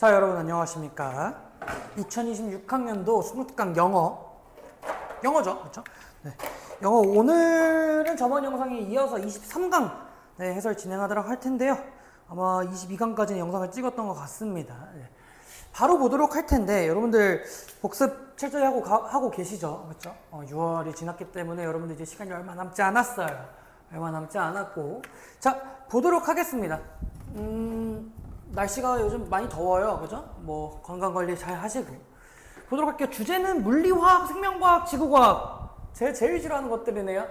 자, 여러분 안녕하십니까? 2026학년도 수능특강 영어죠, 그렇죠? 네. 영어 오늘은 저번 영상에 이어서 23강 해설 진행하도록 할 텐데요. 아마 22강까지는 영상을 찍었던 것 같습니다. 네. 바로 보도록 할 텐데 여러분들 복습 철저히 하고 계시죠, 그렇죠? 6월이 지났기 때문에 여러분들 이제 시간이 얼마 남지 않았어요. 얼마 남지 않았고, 자 보도록 하겠습니다. 날씨가 요즘 많이 더워요, 그죠? 뭐 건강관리 잘 하시고 보도록 할게요. 주제는 물리화학, 생명과학, 지구과학, 제일 싫어하는 것들이네요.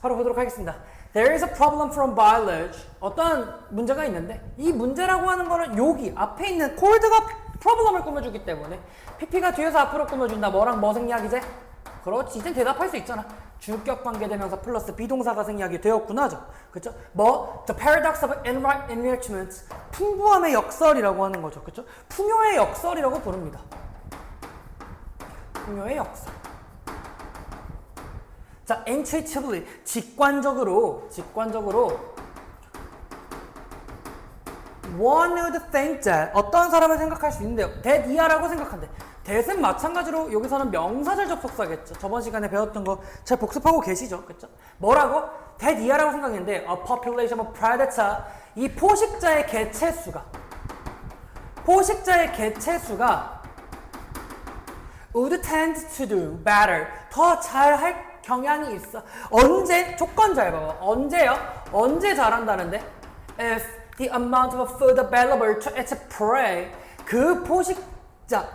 바로 보도록 하겠습니다. There is a problem from biology. 어떠한 문제가 있는데 이 문제라고 하는 거는 여기 앞에 있는 콜드가 프로블럼을 꾸며주기 때문에 PP가 뒤에서 앞으로 꾸며준다. 뭐랑 뭐 생략이제? 그렇지, 이젠 대답할 수 있잖아. 주격 관계대명사 플러스 비동사가 생략이 되었구나죠. 그쵸? 뭐 the paradox of enrichment, 풍부함의 역설이라고 하는 거죠. 그쵸? 풍요의 역설이라고 부릅니다. 풍요의 역설. 자, intuitively, 직관적으로 one would think that, 어떤 사람을 생각할 수 있는데요. that 이하라고 생각한대. that은 마찬가지로 여기서는 명사절 접속사겠죠. 저번 시간에 배웠던 거 잘 복습하고 계시죠, 그쵸? 뭐라고? that 이하라고 생각했는데 a population of predator, 이 포식자의 개체수가 would tend to do better, 더 잘할 경향이 있어. 언제? 조건 잘 봐봐. 언제요? 언제 잘한다는데? If the amount of food available to its prey, 그 포식자,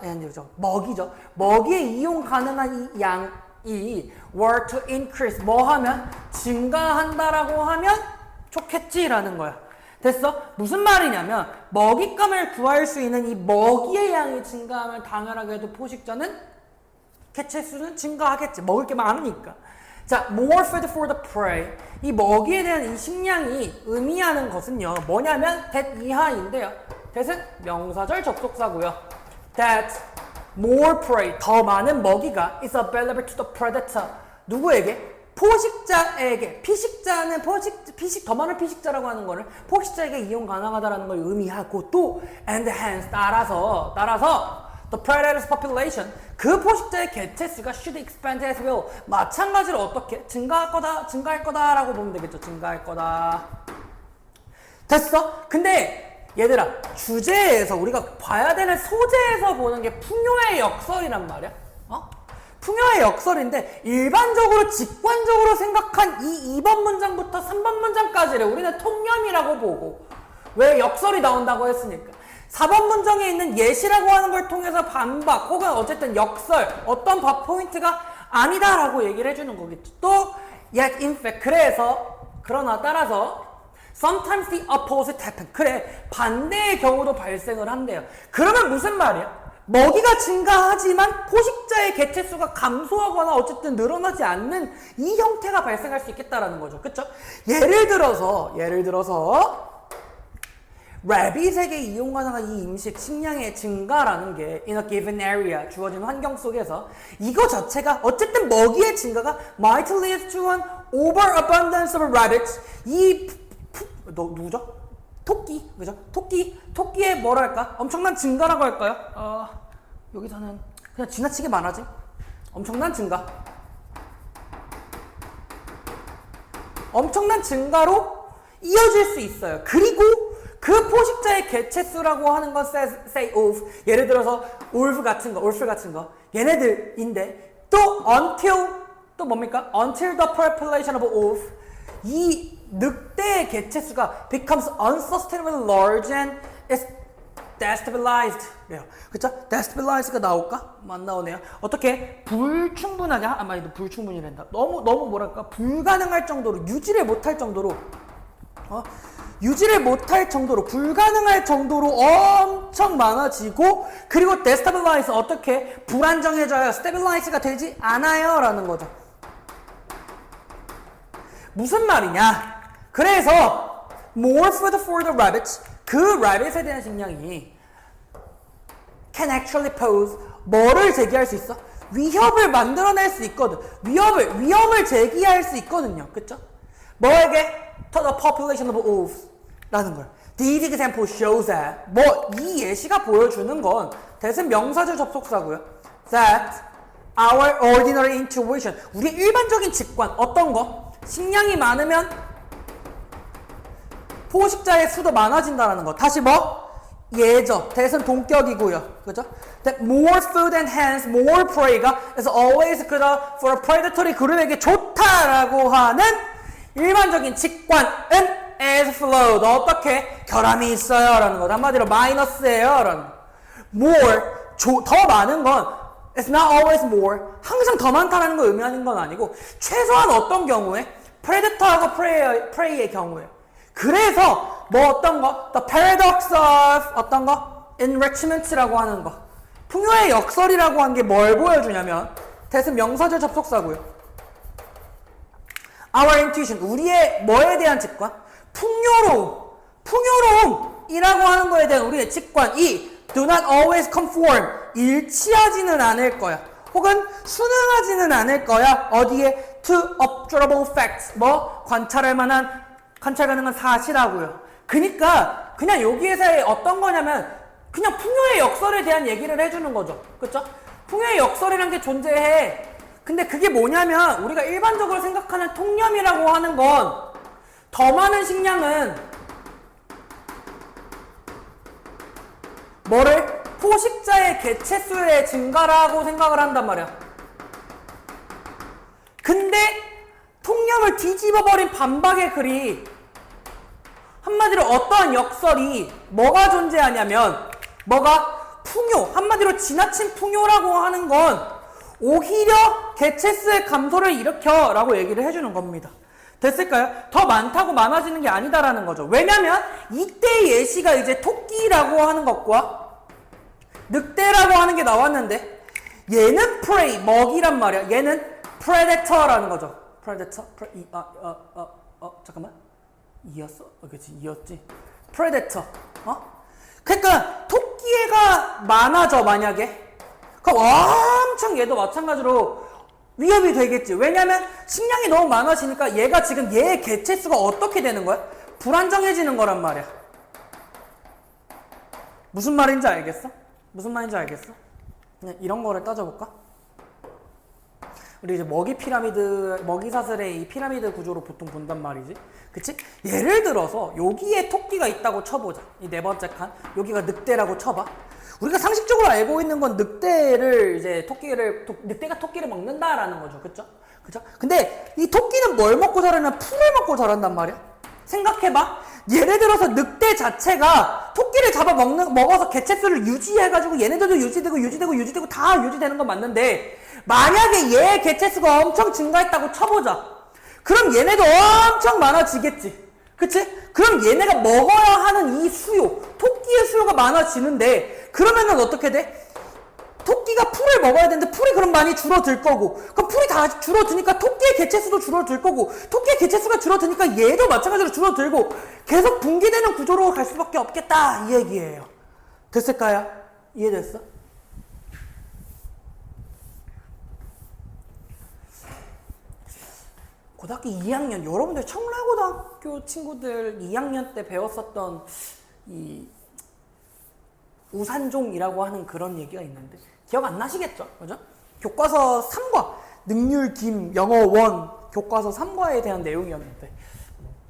먹이죠. 먹이에 이용 가능한 이 양이 were to increase, 뭐 하면? 증가한다라고 하면 좋겠지라는 거야. 됐어? 무슨 말이냐면 먹잇감을 구할 수 있는 이 먹이의 양이 증가하면 당연하게도 포식자는 개체수는 증가하겠지. 먹을 게 많으니까. 자, more food for the prey. 이 먹이에 대한 이 식량이 의미하는 것은요, 뭐냐면 that 이하인데요. that은 명사절 접속사고요. that more prey, 더 많은 먹이가 is available to the predator. 누구에게? 포식자에게. 피식자는 더 많은 피식자라고 하는 거를 포식자에게 이용 가능하다라는 걸 의미하고, 또 and hence, 따라서 the predator's population, 그 포식자의 개체수가 should expand as well. 마찬가지로 어떻게? 증가할 거다라고 보면 되겠죠. 증가할 거다. 됐어? 근데 얘들아, 주제에서 우리가 봐야 되는 소재에서 보는 게 풍요의 역설이란 말이야. 풍요의 역설인데 일반적으로 직관적으로 생각한 이 2번 문장부터 3번 문장까지를 우리는 통념이라고 보고, 왜 역설이 나온다고 했으니까. 4번 문장에 있는 예시라고 하는 걸 통해서 반박 혹은 어쨌든 역설, 어떤 바 포인트가 아니다라고 얘기를 해주는 거겠죠. 또 yet in fact, 그러나 따라서 sometimes the opposite happen, 그래, 반대의 경우도 발생을 한대요. 그러면 무슨 말이야? 먹이가 증가하지만 포식자의 개체수가 감소하거나 어쨌든 늘어나지 않는 이 형태가 발생할 수 있겠다라는 거죠. 그쵸? 예를 들어서 래빗에게 이용 가능한 이 음식, 식량의 증가라는 게 in a given area, 주어진 환경 속에서 이거 자체가 어쨌든 먹이의 증가가 might lead to an overabundance of rabbits. 누구죠? 토끼, 그죠? 토끼의 뭐랄까? 엄청난 증가라고 할까요? 여기서는 그냥 지나치게 많아지. 엄청난 증가로 이어질 수 있어요. 그리고 그 포식자의 개체수라고 하는 건 say of, 예를 들어서 wolf 같은 거 얘네들인데, 또 until, 또 뭡니까? until the population of wolf, 이 늑대의 개체수가 becomes unsustainably large and is destabilized. 그래요. 그쵸? destabilized가 나올까? 안 나오네요. 어떻게? 불충분하게, 불충분이란다. 너무 뭐랄까? 불가능할 정도로, 유지를 못할 정도로, 불가능할 정도로 엄청 많아지고, 그리고 destabilize, 어떻게? 불안정해져요. stabilize가 되지 않아요 라는 거죠. 무슨 말이냐? 그래서 more food for the rabbits, 그 rabbit에 대한 식량이 can actually pose, 뭐를 제기할 수 있어? 위협을 만들어낼 수 있거든. 위험을 제기할 수 있거든요. 그쵸? 뭐에게? To the population of wolves 라는 걸. These example shows that 뭐 이 예시가 보여주는 건 that은 명사절 접속사고요. That our ordinary intuition 우리 일반적인 직관 어떤 거? 식량이 많으면 포식자의 수도 많아진다라는 거. 다시 뭐? 예죠. that은 동격이고요. 그죠? That more food and hence more prey가 is always good for a predatory 그룹에게 좋다라고 하는 일반적인 직관은 as flowed 어떻게? 결함이 있어요 라는 거. 한마디로 마이너스예요 라는 거. more 더 많은 건 it's not always more 항상 더 많다는 걸 의미하는 건 아니고 최소한 어떤 경우에 predator하고 prey의 경우에 그래서 뭐 어떤 거 the paradox of 어떤 거 enrichment라고 하는 거 풍요의 역설이라고 한 게 뭘 보여주냐면 that은 명사절 접속사고요. Our intuition 우리의 뭐에 대한 직관? 풍요로움이라고 하는 거에 대한 우리의 직관 이 do not always conform 일치하지는 않을 거야. 혹은 순응하지는 않을 거야. 어디에? to observable facts 뭐 관찰할 만한 관찰 가능한 사실하고요. 그니까 그냥 여기에서의 어떤 거냐면 그냥 풍요의 역설에 대한 얘기를 해주는 거죠. 그쵸? 풍요의 역설이란 게 존재해. 근데 그게 뭐냐면 우리가 일반적으로 생각하는 통념이라고 하는 건 더 많은 식량은 뭐를? 포식자의 개체수의 증가라고 생각을 한단 말이야. 근데 통념을 뒤집어버린 반박의 글이 한마디로 어떠한 역설이 뭐가 존재하냐면 뭐가? 풍요 한마디로 지나친 풍요라고 하는 건 오히려 개체수의 감소를 일으켜 라고 얘기를 해주는 겁니다. 됐을까요? 더 많다고 많아지는 게 아니다라는 거죠. 왜냐면 이때 예시가 이제 토끼라고 하는 것과 늑대라고 하는 게 나왔는데 얘는 prey 먹이란 말이야. 얘는 predator라는 거죠. predator 잠깐만 이었어? 그치 이었지. predator 그러니까 토끼가 많아져 만약에 그럼 엄청 얘도 마찬가지로 위협이 되겠지. 왜냐면 식량이 너무 많아지니까 얘가 지금 얘의 개체수가 어떻게 되는 거야? 불안정해지는 거란 말이야. 무슨 말인지 알겠어? 무슨 말인지 알겠어? 그냥 이런 거를 따져볼까? 우리 이제 먹이 피라미드, 먹이 사슬의 이 피라미드 구조로 보통 본단 말이지. 그치? 예를 들어서 여기에 토끼가 있다고 쳐보자. 이 네 번째 칸. 여기가 늑대라고 쳐봐. 우리가 상식적으로 알고 있는 건 늑대를 이제 늑대가 토끼를 먹는다라는 거죠. 그쵸? 그쵸? 근데 이 토끼는 뭘 먹고 자라냐면 풀을 먹고 자란단 말이야. 생각해봐. 예를 들어서 늑대 자체가 토끼를 먹어서 개체수를 유지해가지고 얘네들도 유지되고 다 유지되는 건 맞는데 만약에 얘의 개체수가 엄청 증가했다고 쳐보자. 그럼 얘네도 엄청 많아지겠지. 그치? 그럼 얘네가 먹어야 하는 이 수요, 토끼의 수요가 많아지는데 그러면은 어떻게 돼? 토끼가 풀을 먹어야 되는데 풀이 그럼 많이 줄어들 거고 그럼 풀이 다 줄어드니까 토끼의 개체수도 줄어들 거고 토끼의 개체수가 줄어드니까 얘도 마찬가지로 줄어들고 계속 붕괴되는 구조로 갈 수밖에 없겠다 이 얘기예요. 됐을까요? 이해됐어? 고등학교 2학년 여러분들 청라고등학교 친구들 2학년 때 배웠었던 이 우산종이라고 하는 그런 얘기가 있는데 기억 안 나시겠죠? 그죠? 교과서 3과 능률 김 영어 원 교과서 3과에 대한 내용이었는데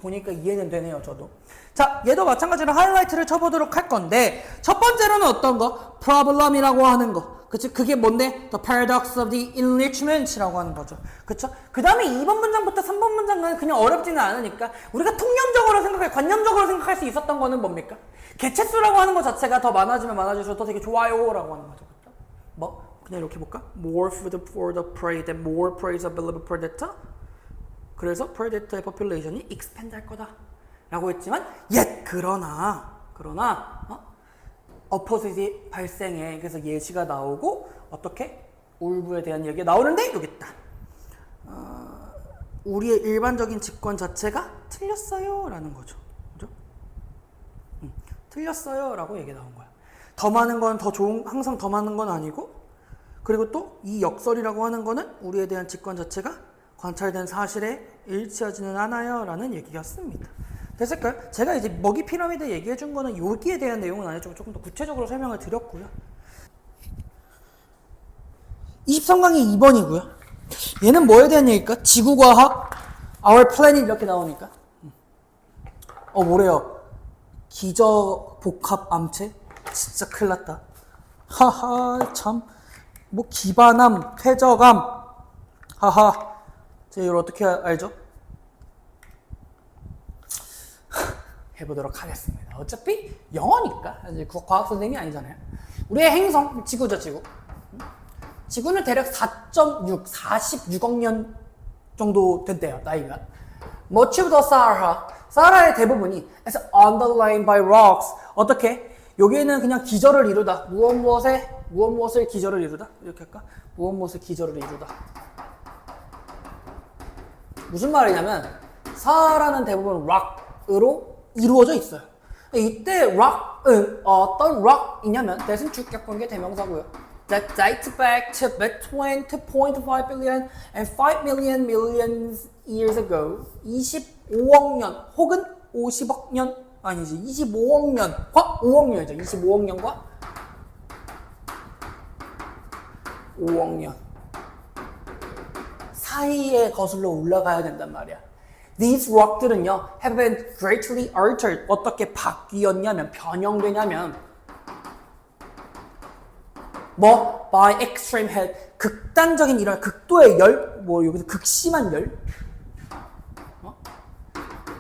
보니까 이해는 되네요 저도. 자 얘도 마찬가지로 하이라이트를 쳐보도록 할 건데 첫 번째로는 어떤 거? problem이라고 하는 거. 그치? 그게 뭔데? The paradox of the enrichment이라고 하는 거죠. 그쵸? 그 다음에 2번 문장부터 3번 문장은 그냥 어렵지는 않으니까 우리가 통념적으로 관념적으로 생각할 수 있었던 거는 뭡니까? 개체수라고 하는 것 자체가 더 많아지면 많아질수록 더 되게 좋아요 라고 하는 거죠. 그쵸? 뭐? 그냥 이렇게 볼까? More food for the prey than more prey is available per predator. 그래서 predator의 population이 expand 할 거다 라고 했지만 그러나 어포짓이 발생해. 그래서 예시가 나오고 어떻게? 울부에 대한 얘기가 나오는데 여기 있다. 우리의 일반적인 직관 자체가 틀렸어요 라는 거죠. 그죠? 틀렸어요 라고 얘기 나온 거야. 더 많은 건 더 좋은, 항상 더 많은 건 아니고 그리고 또 이 역설이라고 하는 거는 우리에 대한 직관 자체가 관찰된 사실에 일치하지는 않아요 라는 얘기였습니다. 됐을까요? 제가 이제 먹이 피라미드 얘기해 준 거는 여기에 대한 내용은 아니죠. 조금 더 구체적으로 설명을 드렸고요. 23강이 2번이고요. 얘는 뭐에 대한 얘기일까? 지구과학, our planet 이렇게 나오니까. 뭐래요? 기저복합암체? 진짜 큰일 났다. 하하, 참. 뭐, 기반암, 퇴적암. 하하. 제가 이걸 어떻게 알죠? 해보도록 하겠습니다. 어차피 영어니까. 이제 과학 선생님이 아니잖아요. 우리의 행성, 지구죠, 지구. 지구는 대략 46억 년 정도 된대요, 나이가. Much of the Sahara, 사하라의 대부분이 is underlain by rocks. 어떻게? 여기에는 그냥 기저를 이루다. 무엇을 기저를 이루다? 이렇게 할까? 무엇을 기저를 이루다. 무슨 말이냐면 사하라는 대부분 락으로 이루어져 있어요. 이때 락은 어떤 락이냐면 대신 주격관계 대명사고요. That dates back to between 2.5 billion and 5 million years ago. 25억 년 혹은 50억 년 아니지 25억 년과 5억 년이죠. 25억 년과 5억 년 사이에 거슬러 올라가야 된단 말이야. These rock들은요 have been greatly altered. 어떻게 바뀌었냐면 변형되냐면 뭐 by extreme heat 극단적인 이런 극도의 열, 뭐 여기서 극심한 열,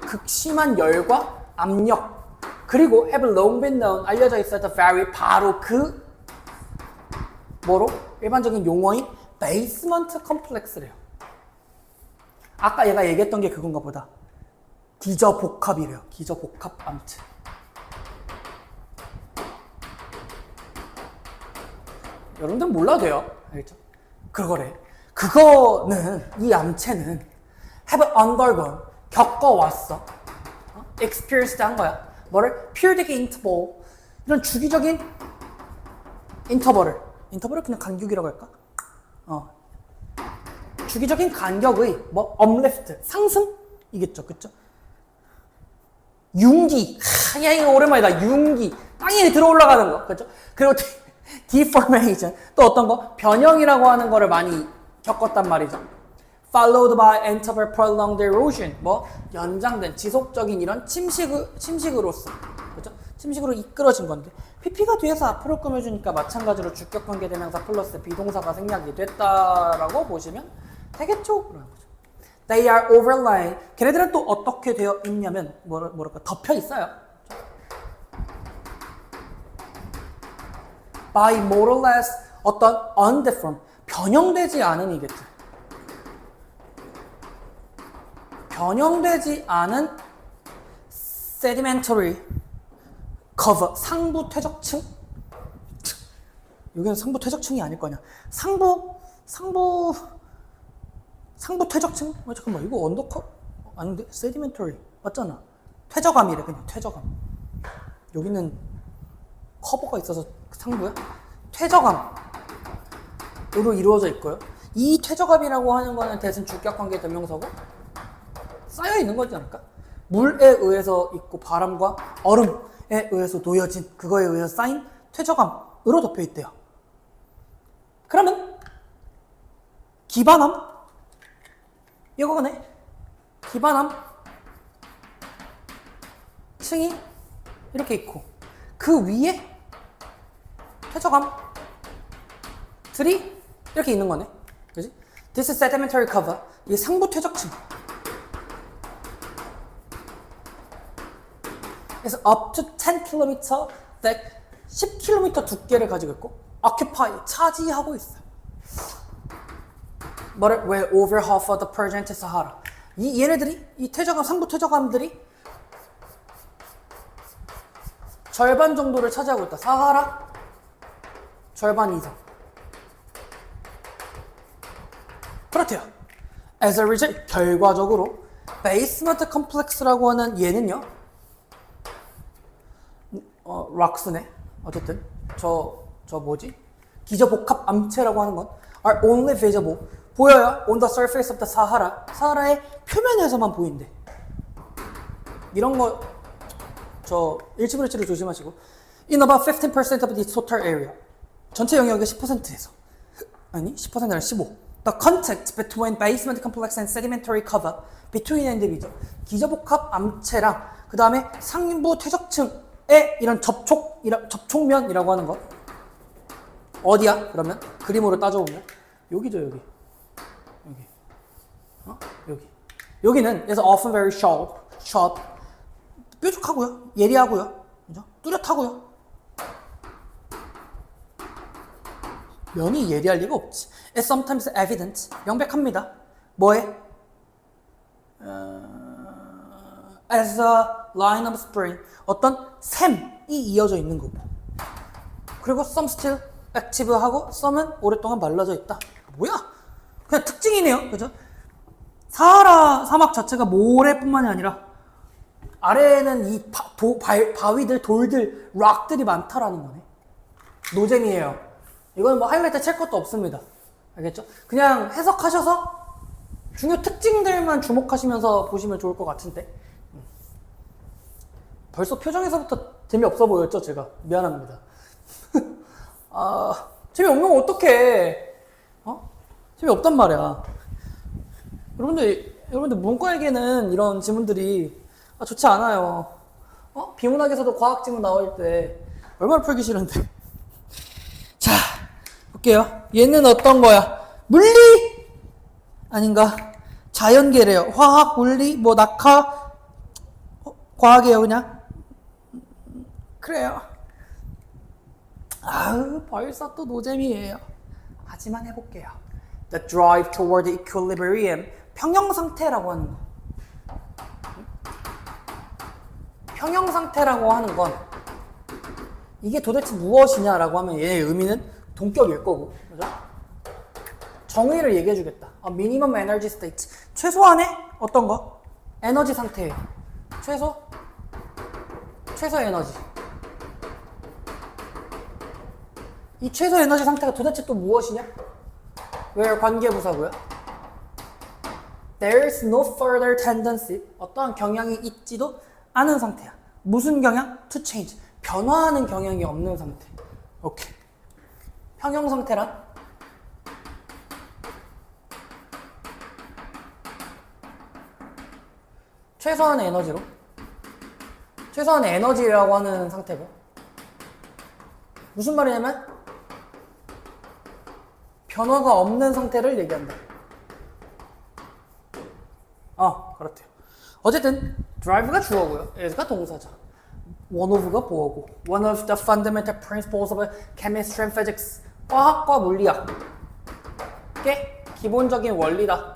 극심한 열과 압력 그리고 have long been known 알려져 있어 the very 바로 그 뭐로 일반적인 용어인 basement complex래요. 아까 얘가 얘기했던 게 그건가 보다. 기저복합이래요. 기저복합 암체. 여러분들 몰라도 돼요. 알겠죠? 그거래. 그거는 이 암체는 have undergone 겪어왔어. experienced 한 거야. 뭐를? periodic interval 이런 주기적인 인터벌을 그냥 간격이라고 할까? 주기적인 간격의 뭐 uplift 상승이겠죠, 그렇죠? 융기, 야 이거 오랜만이다. 융기, 땅에 들어 올라가는 거, 그렇죠? 그리고 deformation 또 어떤 거? 변형이라고 하는 거를 많이 겪었단 말이죠. Followed by interval prolonged erosion 뭐 연장된 지속적인 이런 침식으로서, 그렇죠? 침식으로 이끌어진 건데. PP가 뒤에서 앞으로 꾸며주니까 마찬가지로 주격관계 대명사 플러스 비동사가 생략이 됐다라고 보시면 되겠죠? 그런 거죠. They are overlain. 걔네들은 또 어떻게 되어 있냐면 뭐랄까 덮여 있어요. By more or less 어떤 undeformed 변형되지 않은 이겠죠. 변형되지 않은 sedimentary cover 상부 퇴적층? 여기는 상부 퇴적층이 아닐 거냐? 상부 퇴적층? 잠깐만 이거 언더커 아닌데 sedimentary 맞잖아. 퇴적암이래 그냥 퇴적암. 여기는 커버가 있어서 상부야? 퇴적암으로 이루어져 있고요. 이 퇴적암이라고 하는 거는 대신 주격관계 대명사고 쌓여 있는 거지 않을까? 물에 의해서 있고 바람과 얼음에 의해서 놓여진 그거에 의해서 쌓인 퇴적암으로 덮여 있대요. 그러면 기반암 이거네. 기반암 층이 이렇게 있고 그 위에 퇴적암들이 이렇게 있는 거네. 그지? This is sedimentary cover. 이게 상부 퇴적층. 그래서 up to 10km thick 10km 두께를 가지고 있고 occupy 차지하고 있어요. 뭐를? Well over half of the Persian Sahara. 얘네들이 이 퇴적암 상부 퇴적암들이 절반 정도를 차지하고 있다. 사하라 절반 이상. 그렇대요. As a result 결과적으로 basement complex라고 하는 얘는요. 락스네. 어쨌든 저 뭐지? 기저복합 암체라고 하는 건 are only visible 보여요. on the surface of the Sahara. 사하라의 표면에서만 보인대. 이런 거 저 일치불일치를 조심하시고. In about 15% of the total area. 전체 영역의 10%에서. 아니 10%가 아니라 15. The contact between basement complex and sedimentary cover between individual. 기저복합 암체랑 그 다음에 상부 퇴적층의 이런 접촉면이라고 하는 것. 어디야? 그러면 그림으로 따져보면 여기죠, 여기. 여기. 여기는 그래서 often very sharp, 뾰족하고요, 예리하고요, 그죠? 뚜렷하고요. 면이 예리할 리가 없지. It's sometimes evident, 명백합니다. 뭐에? As a line of spring, 어떤 샘이 이어져 있는 거고. 그리고 some still active하고 some은 오랫동안 말라져 있다. 뭐야? 그냥 특징이네요, 그죠? 사하라 사막 자체가 모래뿐만이 아니라 아래에는 이 바위들, 돌들, 락들이 많다라는 거네. 노잼이에요. 이건 뭐 하이라이트 칠 것도 없습니다. 알겠죠? 그냥 해석하셔서 중요 특징들만 주목하시면서 보시면 좋을 것 같은데. 벌써 표정에서부터 재미없어 보였죠, 제가. 미안합니다. 재미없는 거 어떡해. 재미없단 말이야. 여러분들 문과에게는 이런 지문들이 좋지 않아요. 비문학에서도 과학 지문 나올 때 얼마나 풀기 싫은데. 자, 볼게요. 얘는 어떤 거야? 물리? 아닌가? 자연계래요. 화학, 물리, 뭐 낙하, 과학이에요, 그냥. 그래요. 벌써 또 노잼이에요. 하지만 해볼게요. The drive toward equilibrium. 평형 상태라고 하는 거. 평형 상태라고 하는 건 이게 도대체 무엇이냐라고 하면 얘의 의미는 동격일 거고, 그죠? 정의를 얘기해 주겠다. minimum energy state. 최소한의 어떤 거? 에너지 상태예요. 최소 에너지. 이 최소 에너지 상태가 도대체 또 무엇이냐? where 관계부사고요. There is no further tendency. 어떠한 경향이 있지도 않은 상태야. 무슨 경향? To change. 변화하는 경향이 없는 상태. 오케이. 평형 상태란? 최소한의 에너지로. 최소한의 에너지라고 하는 상태고. 무슨 말이냐면 변화가 없는 상태를 얘기한다. 그렇대요. 어쨌든 drive가 주어고요. is가 동사죠. one of가 보어고. one of the fundamental principles of chemistry and physics. 과학과 물리학의 기본적인 원리다.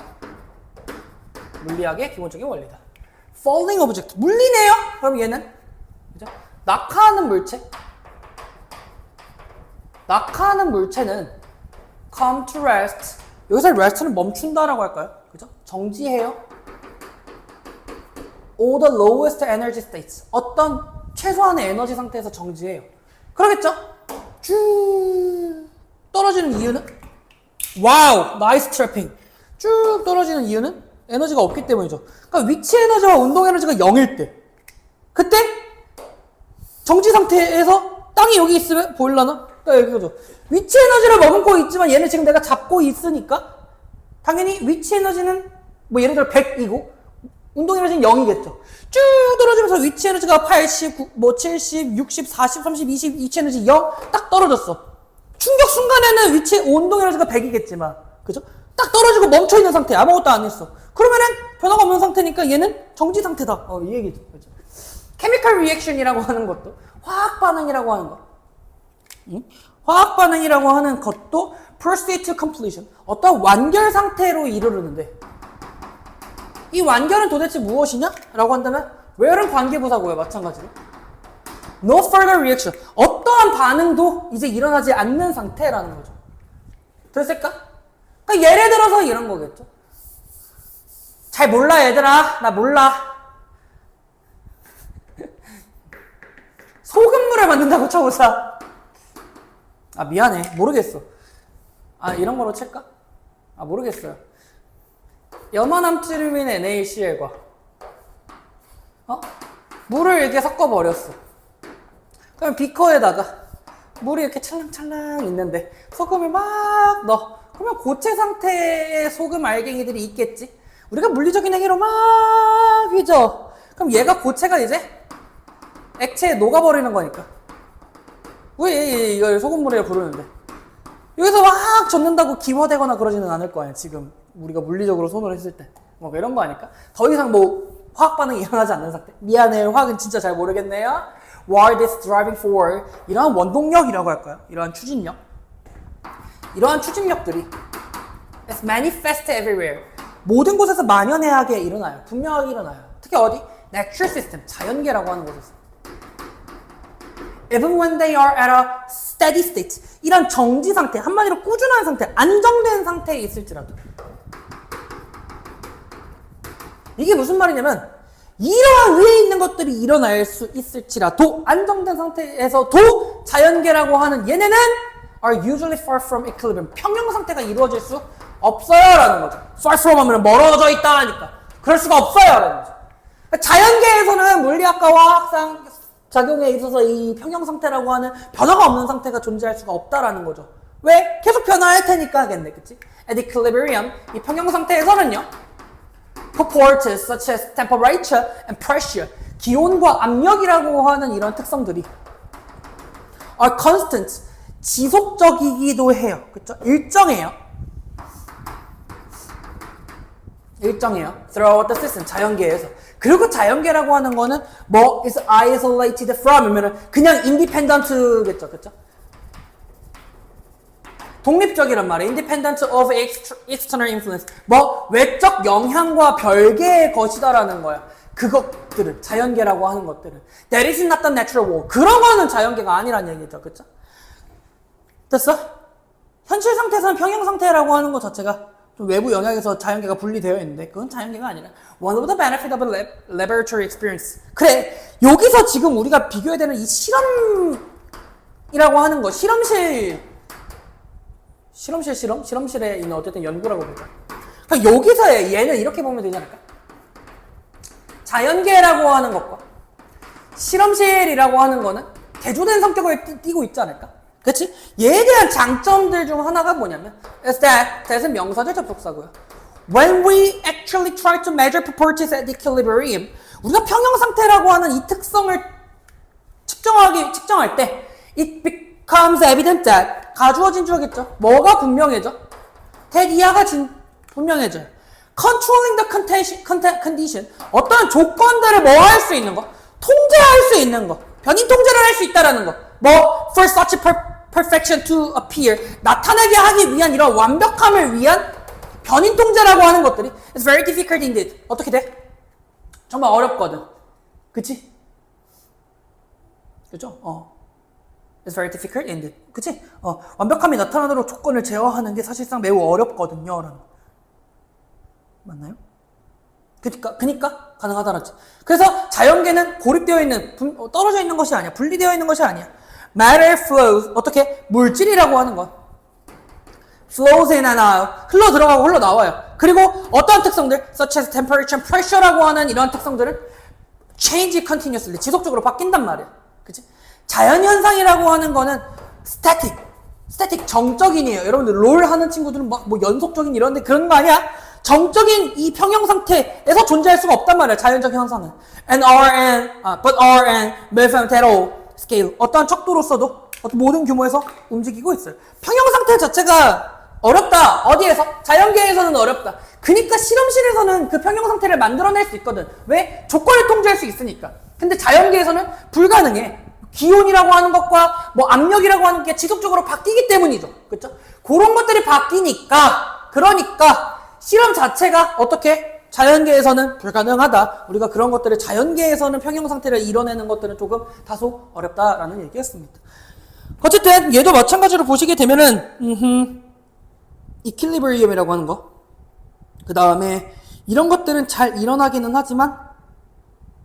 물리학의 기본적인 원리다. falling object. 물리네요? 그럼 얘는 그죠? 낙하하는 물체. 낙하하는 물체는 come to rest. 여기서 rest는 멈춘다라고 할까요? 그죠? 정지해요. all the lowest energy states. 어떤 최소한의 에너지 상태에서 정지해요. 그러겠죠? 쭉 떨어지는 이유는? 와우! 나이스 트래핑. 쭉 떨어지는 이유는 에너지가 없기 때문이죠. 그러니까 위치 에너지와 운동 에너지가 0일 때. 그때 정지 상태에서 땅이 여기 있으면 보일라나? 여기죠. 위치 에너지를 머금고 있지만 얘는 지금 내가 잡고 있으니까 당연히 위치 에너지는 뭐 예를 들어 100이고 운동 에너지는 0이겠죠. 쭉 떨어지면서 위치 에너지가 80, 뭐 70, 60, 40, 30, 20, 위치 에너지 0 딱 떨어졌어. 충격 순간에는 운동 에너지가 100이겠지만, 그죠? 딱 떨어지고 멈춰 있는 상태, 아무것도 안 했어. 그러면은 변화가 없는 상태니까 얘는 정지 상태다. 이 얘기죠. 그죠? 케미컬 리액션이라고 하는 것도, 화학 반응이라고 하는 것. 화학 반응이라고 하는 것도 proceed to completion. 어떤 완결 상태로 이르르는데, 이 완결은 도대체 무엇이냐? 라고 한다면 where은 관계부사고요. 마찬가지로 no further reaction. 어떠한 반응도 이제 일어나지 않는 상태라는 거죠. 됐을까? 그러니까 예를 들어서 이런 거겠죠. 잘 몰라 얘들아. 나 몰라. 소금물을 만든다고 쳐보자. 미안해. 모르겠어. 이런 거로 칠까? 모르겠어요. 염화남지르민 NaCl과 물을 이렇게 섞어버렸어. 그럼 비커에다가 물이 이렇게 찰랑찰랑 있는데 소금을 막 넣어. 그러면 고체 상태의 소금 알갱이들이 있겠지. 우리가 물리적인 행위로 막 휘저. 그럼 얘가 고체가 이제 액체에 녹아버리는 거니까. 왜 이걸 소금물이라고 부르는데. 여기서 막 젓는다고 기화되거나 그러지는 않을 거 아니야. 지금 우리가 물리적으로 손을 했을 때. 뭐 이런 거 아닐까? 더 이상 뭐 화학 반응이 일어나지 않는 상태. 미안해요. 화학은 진짜 잘 모르겠네요. What is driving forward? 이러한 원동력이라고 할까요? 이러한 추진력. 이러한 추진력들이 It's manifest everywhere. 모든 곳에서 만연해하게 일어나요. 분명하게 일어나요. 특히 어디? Natural system, 자연계라고 하는 곳에서. Even when they are at a steady state. 이런 정지 상태, 한마디로 꾸준한 상태, 안정된 상태에 있을지라도. 이게 무슨 말이냐면 이러한 위에 있는 것들이 일어날 수 있을지라도 안정된 상태에서도 자연계라고 하는 얘네는 are usually far from equilibrium. 평형 상태가 이루어질 수 없어요 라는 거죠. far from 하면 멀어져 있다 하니까 그럴 수가 없어요 라는 거죠. 자연계에서는 물리학과 화학상 작용에 있어서 이 평형 상태라고 하는 변화가 없는 상태가 존재할 수가 없다라는 거죠. 왜? 계속 변화할 테니까 하겠네, 그치? At equilibrium, 이 평형 상태에서는요, properties such as temperature and pressure, 기온과 압력이라고 하는 이런 특성들이 are constant, 지속적이기도 해요. 그쵸? 일정해요. throughout the system, 자연계에서. 그리고 자연계라고 하는 거는 뭐 is isolated from 이면은 그냥 independent겠죠. 그쵸? 독립적이란 말이에요. independent of external influence. 뭐 외적 영향과 별개의 것이다라는 거야. 그것들은 자연계라고 하는 것들은 that is not the natural world. 그런 거는 자연계가 아니란 얘기죠. 그쵸? 됐어? 현실 상태에서는 평형 상태라고 하는 것 자체가 좀 외부 영향에서 자연계가 분리되어 있는데 그건 자연계가 아니라 one of the benefits of a laboratory experience. 그래, 여기서 지금 우리가 비교해야 되는 이 실험이라고 하는 거, 실험실에 있는 어쨌든 연구라고 볼까. 그러니까 여기서 얘는 이렇게 보면 되지 않을까? 자연계라고 하는 것과 실험실이라고 하는 거는 대조된 성격을 띠고 있지 않을까? 그치? 얘에 대한 장점들 중 하나가 뭐냐면 is that은 명사절 접속사고요. When we actually try to measure properties at equilibrium, 우리가 평형 상태라고 하는 이 특성을 측정할 때 it becomes evident that 가주어진 주어겠죠. 뭐가 분명해져? that 이하가 분명해져요. Controlling the condition, 어떠한 조건들을 뭐 할 수 있는 거? 통제할 수 있는 거. 변인 통제를 할 수 있다라는 거. 뭐 for such perfection to appear, 나타나게 하기 위한 이런 완벽함을 위한 변인 통제라고 하는 것들이 it's very difficult indeed. 어떻게 돼? 정말 어렵거든. 그치? 그죠? It's very difficult indeed. 그치? 완벽함이 나타나도록 조건을 제어하는 게 사실상 매우 어렵거든요. 라는. 맞나요? 그니까 가능하다라지. 그래서 자연계는 고립되어 있는, 떨어져 있는 것이 아니야. 분리되어 있는 것이 아니야. Matter flows, 어떻게? 물질이라고 하는 것. flows in and out, 흘러 들어가고 흘러 나와요. 그리고 어떠한 특성들, such as temperature and pressure라고 하는 이러한 특성들은 change continuously, 지속적으로 바뀐단 말이야. 그치? 자연현상이라고 하는 거는 static, 정적인이에요. 여러분들 롤 하는 친구들은 막 뭐 연속적인 이런데 그런 거 아니야? 정적인 이 평형 상태에서 존재할 수가 없단 말이야. 자연적 현상은. But R and mathematical scale, 어떠한 척도로서도 모든 규모에서 움직이고 있어요. 평형 상태 자체가 어렵다. 어디에서? 자연계에서는 어렵다. 그러니까 실험실에서는 그 평형 상태를 만들어낼 수 있거든. 왜? 조건을 통제할 수 있으니까. 근데 자연계에서는 불가능해. 기온이라고 하는 것과 뭐 압력이라고 하는 게 지속적으로 바뀌기 때문이죠. 그렇죠? 그런 것들이 바뀌니까, 그러니까 실험 자체가 어떻게? 자연계에서는 불가능하다. 우리가 그런 것들을 자연계에서는 평형 상태를 이뤄내는 것들은 조금 다소 어렵다라는 얘기였습니다. 어쨌든 얘도 마찬가지로 보시게 되면은 이퀄리브리엄이라고 하는 거, 그 다음에 이런 것들은 잘 일어나기는 하지만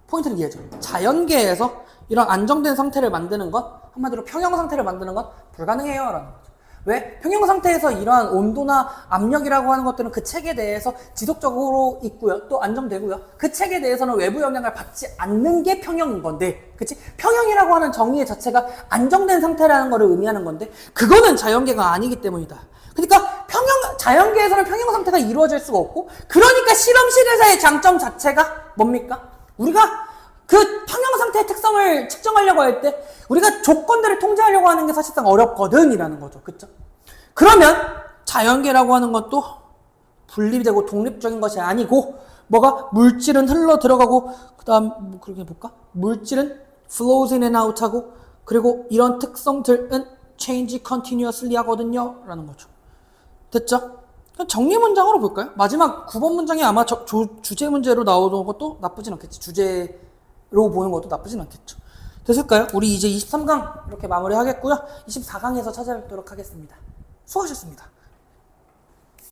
포인트는 이해죠. 자연계에서 이런 안정된 상태를 만드는 것, 한마디로 평형 상태를 만드는 건 불가능해요 라는 거죠. 왜? 평형 상태에서 이러한 온도나 압력이라고 하는 것들은 그 책에 대해서 지속적으로 있고요. 또 안정되고요. 그 책에 대해서는 외부 영향을 받지 않는 게 평형인 건데, 그치? 평형이라고 하는 정의 자체가 안정된 상태라는 것을 의미하는 건데, 그거는 자연계가 아니기 때문이다. 그러니까 자연계에서는 평형 상태가 이루어질 수가 없고, 그러니까 실험실에서의 장점 자체가 뭡니까? 우리가 그 평형 상태의 특성을 측정하려고 할 때 우리가 조건들을 통제하려고 하는 게 사실상 어렵거든 이라는 거죠. 그쵸? 그러면 자연계라고 하는 것도 분리되고 독립적인 것이 아니고 뭐가 물질은 흘러 들어가고 그 다음 뭐 그렇게 볼까? 물질은 flows in and out 하고 그리고 이런 특성들은 change continuously 하거든요 라는 거죠. 됐죠? 정리 문장으로 볼까요? 마지막 9번 문장이 아마 주제 문제로 나오는 것도 나쁘진 않겠지. 주제로 보는 것도 나쁘진 않겠죠. 됐을까요? 우리 이제 23강 이렇게 마무리하겠고요. 24강에서 찾아뵙도록 하겠습니다. 수고하셨습니다.